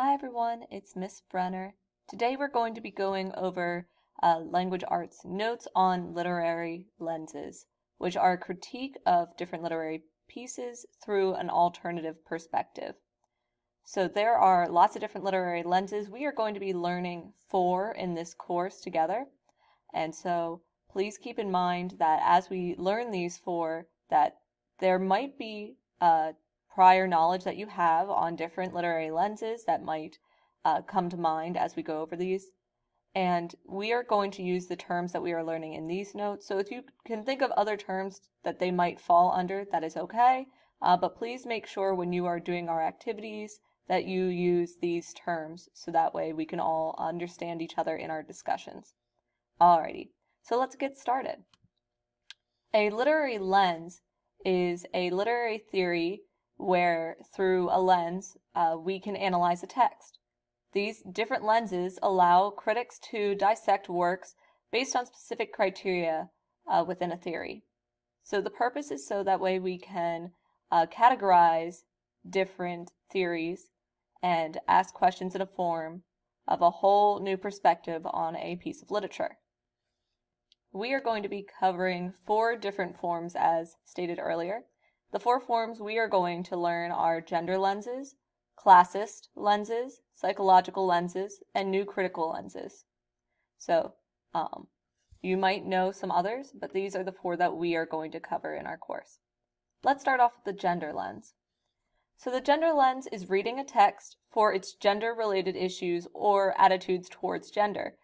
Hi everyone, it's Miss Brenner. Today we're going to be going over language arts notes on literary lenses, which are a critique of different literary pieces through an alternative perspective. So there are lots of different literary lenses. We are going to be learning 4 in this course together. And so please keep in mind that as we learn these 4, that there might be prior knowledge that you have on different literary lenses that might come to mind as we go over these. And we are going to use the terms that we are learning in these notes. So if you can think of other terms that they might fall under, that is okay. But please make sure when you are doing our activities that you use these terms so that way we can all understand each other in our discussions. Alrighty, so let's get started. A literary lens is a literary theory where through a lens we can analyze a text. These different lenses allow critics to dissect works based on specific criteria within a theory. So the purpose is so that way we can categorize different theories and ask questions in a form of a whole new perspective on a piece of literature. We are going to be covering 4 different forms as stated earlier. The 4 forms we are going to learn are gender lenses, classist lenses, psychological lenses, and new critical lenses. So you might know some others, but these are the 4 that we are going to cover in our course. Let's start off with the gender lens. So the gender lens is reading a text for its gender-related issues or attitudes towards gender.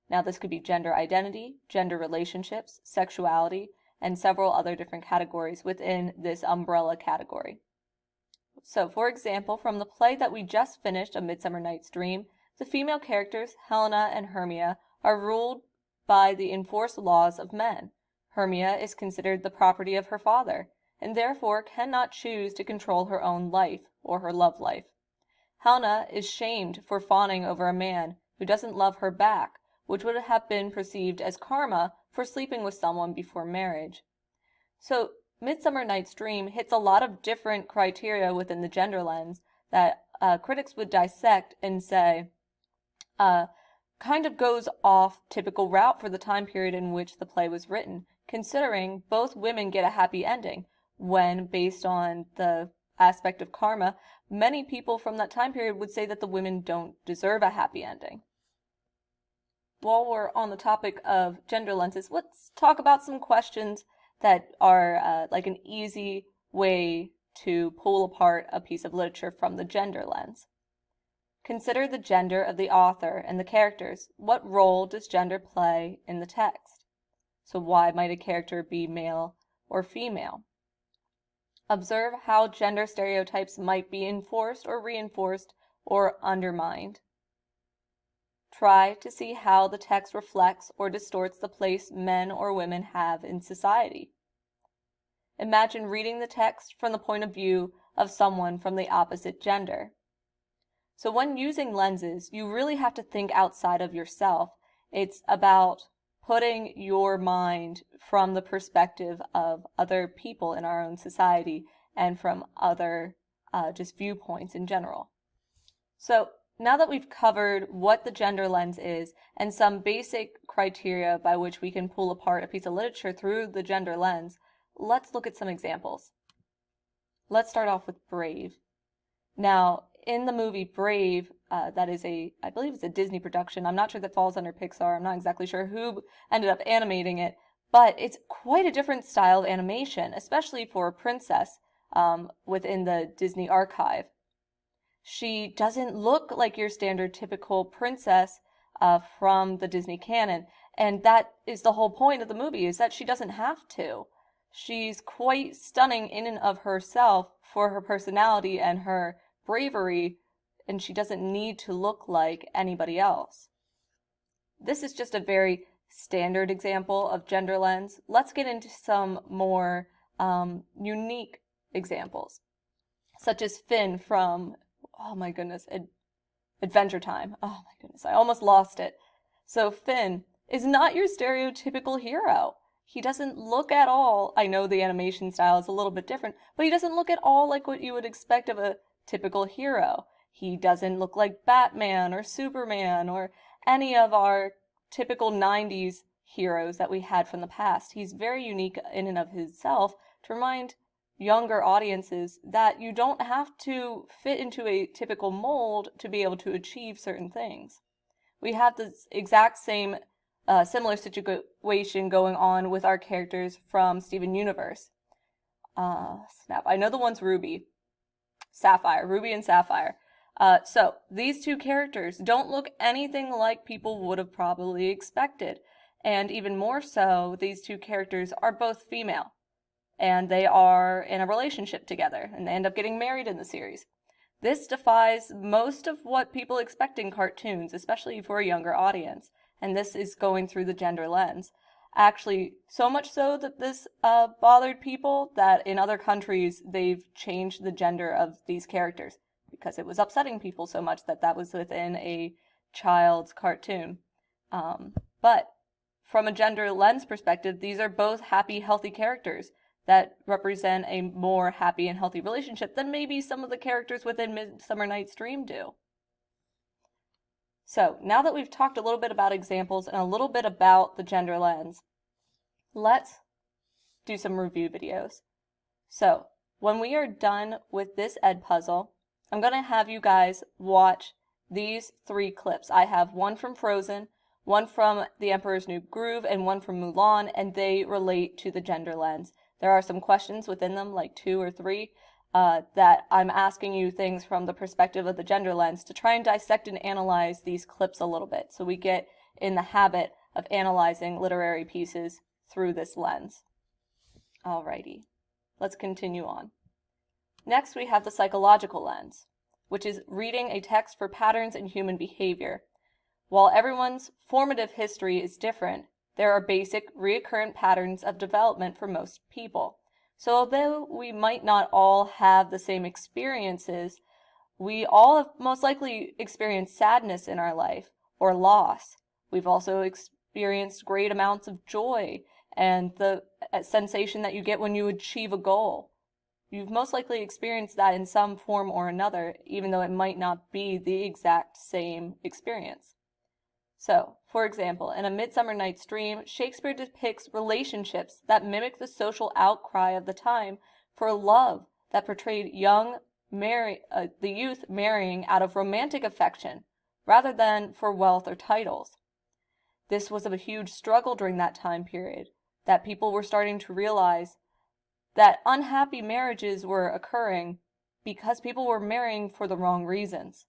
Now this could be gender identity, gender relationships, sexuality, and several other different categories within this umbrella category. So for example, from the play that we just finished, A Midsummer Night's Dream, the female characters, Helena and Hermia, are ruled by the enforced laws of men. Hermia is considered the property of her father, and therefore cannot choose to control her own life or her love life. Helena is shamed for fawning over a man who doesn't love her back, which would have been perceived as karma for sleeping with someone before marriage. So Midsummer Night's Dream hits a lot of different criteria within the gender lens that critics would dissect and say kind of goes off typical route for the time period in which the play was written, considering both women get a happy ending, when based on the aspect of karma, many people from that time period would say that the women don't deserve a happy ending. While we're on the topic of gender lenses, let's talk about some questions that are like an easy way to pull apart a piece of literature from the gender lens. Consider the gender of the author and the characters. What role does gender play in the text? So why might a character be male or female? Observe how gender stereotypes might be enforced or reinforced or undermined. Try to see how the text reflects or distorts the place men or women have in society. Imagine reading the text from the point of view of someone from the opposite gender. So when using lenses, you really have to think outside of yourself. It's about putting your mind from the perspective of other people in our own society and from other just viewpoints in general. So now that we've covered what the gender lens is and some basic criteria by which we can pull apart a piece of literature through the gender lens, let's look at some examples. Let's start off with Brave. Now, in the movie Brave, that is I believe it's a Disney production. I'm not sure that falls under Pixar. I'm not exactly sure who ended up animating it, but it's quite a different style of animation, especially for a princess within the Disney archive. She doesn't look like your standard typical princess from the Disney canon, and that is the whole point of the movie, is that she doesn't have to. She's quite stunning in and of herself for her personality and her bravery, and she doesn't need to look like anybody else. This is just a very standard example of gender lens. Let's get into some more unique examples, such as Finn from, oh my goodness, Adventure Time. Oh my goodness, I almost lost it. So Finn is not your stereotypical hero. He doesn't look at all, I know the animation style is a little bit different, but he doesn't look at all like what you would expect of a typical hero. He doesn't look like Batman or Superman or any of our typical 90s heroes that we had from the past. He's very unique in and of himself to remind younger audiences that you don't have to fit into a typical mold to be able to achieve certain things. We have this exact same similar situation going on with our characters from Steven Universe. Snap. I know the one's Ruby and Sapphire. So these two characters don't look anything like people would have probably expected. And even more so, these two characters are both female. And they are in a relationship together. And they end up getting married in the series. This defies most of what people expect in cartoons, especially for a younger audience. And this is going through the gender lens. Actually, so much so that this bothered people that in other countries they've changed the gender of these characters because it was upsetting people so much that that was within a child's cartoon. But from a gender lens perspective, these are both happy, healthy characters that represent a more happy and healthy relationship than maybe some of the characters within Midsummer Night's Dream do. So, now that we've talked a little bit about examples and a little bit about the gender lens, let's do some review videos. So, when we are done with this ed puzzle, I'm going to have you guys watch these 3 clips. I have one from Frozen, one from The Emperor's New Groove, and one from Mulan, and they relate to the gender lens. There are some questions within them, like 2 or 3, that I'm asking you things from the perspective of the gender lens to try and dissect and analyze these clips a little bit so we get in the habit of analyzing literary pieces through this lens. Alrighty, let's continue on. Next, we have the psychological lens, which is reading a text for patterns in human behavior. While everyone's formative history is different, there are basic, recurrent patterns of development for most people. So although we might not all have the same experiences, we all have most likely experienced sadness in our life or loss. We've also experienced great amounts of joy and the sensation that you get when you achieve a goal. You've most likely experienced that in some form or another, even though it might not be the exact same experience. So, for example, in A Midsummer Night's Dream, Shakespeare depicts relationships that mimic the social outcry of the time for love that portrayed the youth marrying out of romantic affection rather than for wealth or titles. This was a huge struggle during that time period, that people were starting to realize that unhappy marriages were occurring because people were marrying for the wrong reasons.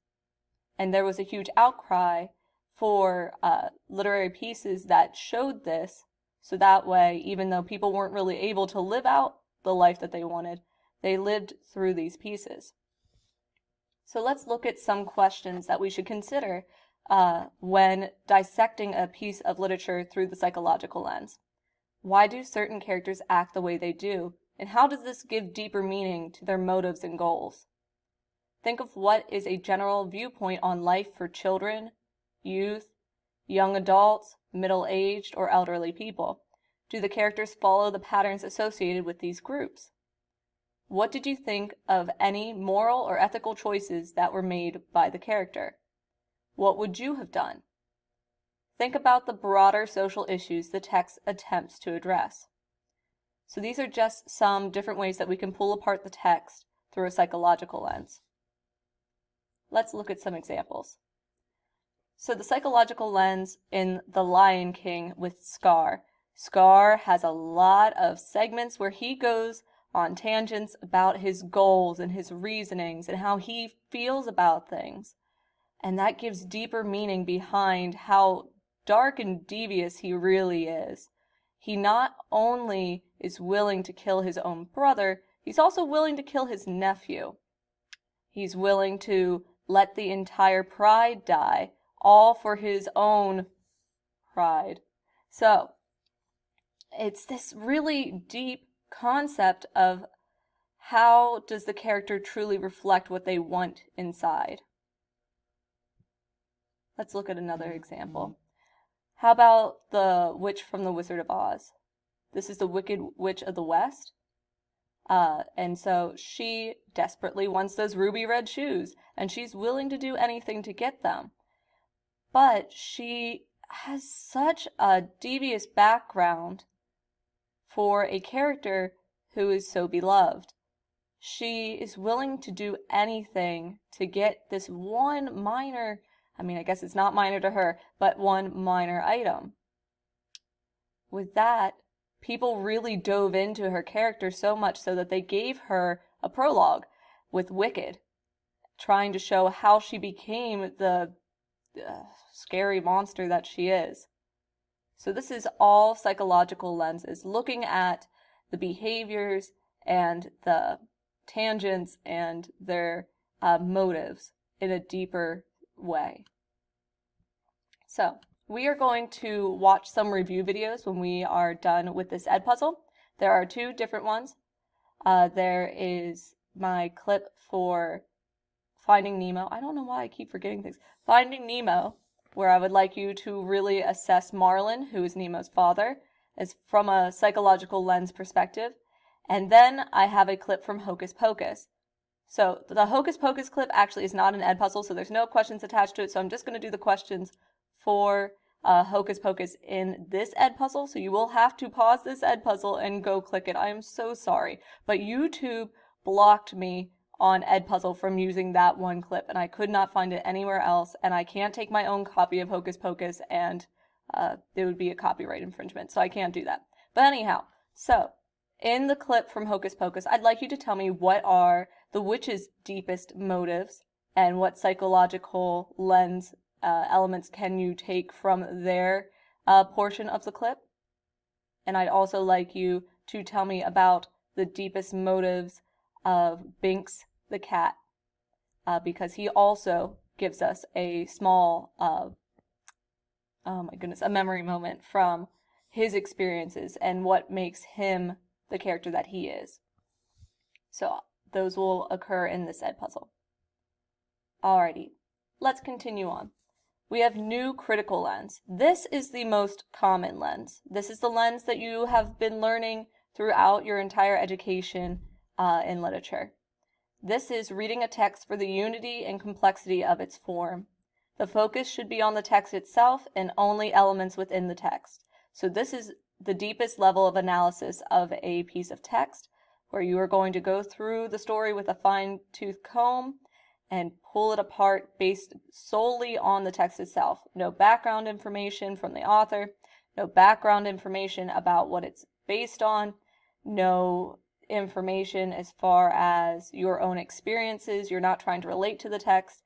And there was a huge outcry for literary pieces that showed this, so that way, even though people weren't really able to live out the life that they wanted, they lived through these pieces. So let's look at some questions that we should consider when dissecting a piece of literature through the psychological lens. Why do certain characters act the way they do, and how does this give deeper meaning to their motives and goals? Think of what is a general viewpoint on life for children, youth, young adults, middle-aged, or elderly people. Do the characters follow the patterns associated with these groups? What did you think of any moral or ethical choices that were made by the character? What would you have done? Think about the broader social issues the text attempts to address. So these are just some different ways that we can pull apart the text through a psychological lens. Let's look at some examples. So the psychological lens in The Lion King with Scar. Scar has a lot of segments where he goes on tangents about his goals and his reasonings and how he feels about things. And that gives deeper meaning behind how dark and devious he really is. He not only is willing to kill his own brother, he's also willing to kill his nephew. He's willing to let the entire pride die, all for his own pride. So, it's this really deep concept of how does the character truly reflect what they want inside. Let's look at another example. How about the witch from The Wizard of Oz? This is the Wicked Witch of the West. And so she desperately wants those ruby red shoes, and she's willing to do anything to get them. But she has such a devious background for a character who is so beloved. She is willing to do anything to get this one minor, I guess it's not minor to her, but one minor item. With that, people really dove into her character so much so that they gave her a prologue with Wicked, trying to show how she became the scary monster that she is. So this is all psychological lenses, looking at the behaviors and the tangents and their motives in a deeper way. So we are going to watch some review videos when we are done with this ed puzzle. There are two different ones. There is my clip for Finding Nemo. I don't know why I keep forgetting things. Finding Nemo, where I would like you to really assess Marlin, who is Nemo's father, as from a psychological lens perspective. And then I have a clip from Hocus Pocus. So the Hocus Pocus clip actually is not an ed puzzle, so there's no questions attached to it, so I'm just going to do the questions for Hocus Pocus in this ed puzzle, so you will have to pause this ed puzzle and go click it. I am so sorry, but YouTube blocked me on ed puzzle from using that one clip, and I could not find it anywhere else, and I can't take my own copy of Hocus Pocus, and it would be a copyright infringement, so I can't do that. But anyhow, so in the clip from Hocus Pocus, I'd like you to tell me what are the witch's deepest motives and what psychological lens elements can you take from their portion of the clip. And I'd also like you to tell me about the deepest motives of Binks the cat, because he also gives us a small, a memory moment from his experiences and what makes him the character that he is. So those will occur in this ed puzzle. Alrighty, let's continue on. We have new critical lens. This is the most common lens. This is the lens that you have been learning throughout your entire education in literature. This is reading a text for the unity and complexity of its form. The focus should be on the text itself and only elements within the text. So this is the deepest level of analysis of a piece of text, where you are going to go through the story with a fine-tooth comb and pull it apart based solely on the text itself. No background information from the author, no background information about what it's based on, no information as far as your own experiences. You're not trying to relate to the text.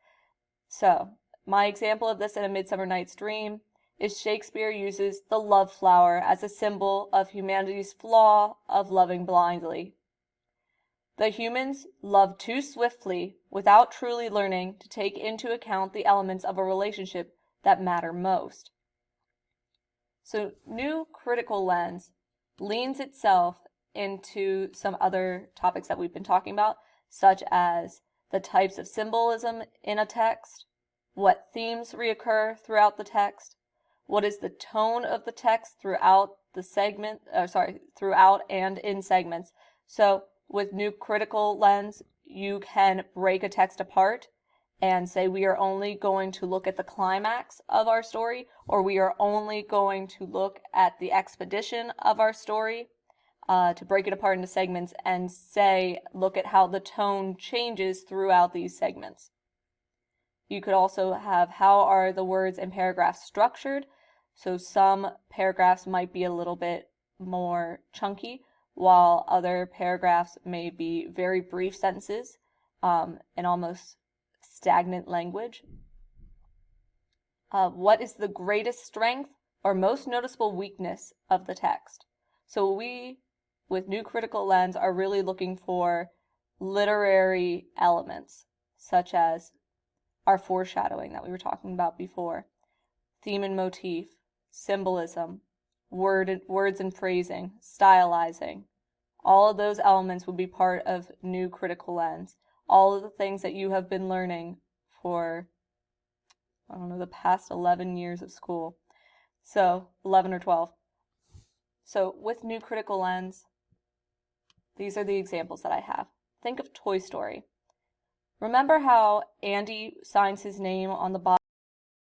So, my example of this in A Midsummer Night's Dream is Shakespeare uses the love flower as a symbol of humanity's flaw of loving blindly. The humans love too swiftly without truly learning to take into account the elements of a relationship that matter most. So new critical lens leans itself into some other topics that we've been talking about, such as the types of symbolism in a text, what themes reoccur throughout the text, what is the tone of the text throughout the segment, throughout and in segments. So with new critical lens, you can break a text apart and say we are only going to look at the climax of our story, or we are only going to look at the expedition of our story, to break it apart into segments and say, look at how the tone changes throughout these segments. You could also have how are the words and paragraphs structured. So some paragraphs might be a little bit more chunky, while other paragraphs may be very brief sentences and almost stagnant language. What is the greatest strength or most noticeable weakness of the text? So we, with New Critical Lens, are really looking for literary elements, such as our foreshadowing that we were talking about before, theme and motif, symbolism, words and phrasing, stylizing. All of those elements would be part of New Critical Lens. All of the things that you have been learning for, the past 11 years of school. So 11 or 12. So with New Critical Lens, These are the examples that I have. Think of Toy Story. Remember how Andy signs his name on the bottom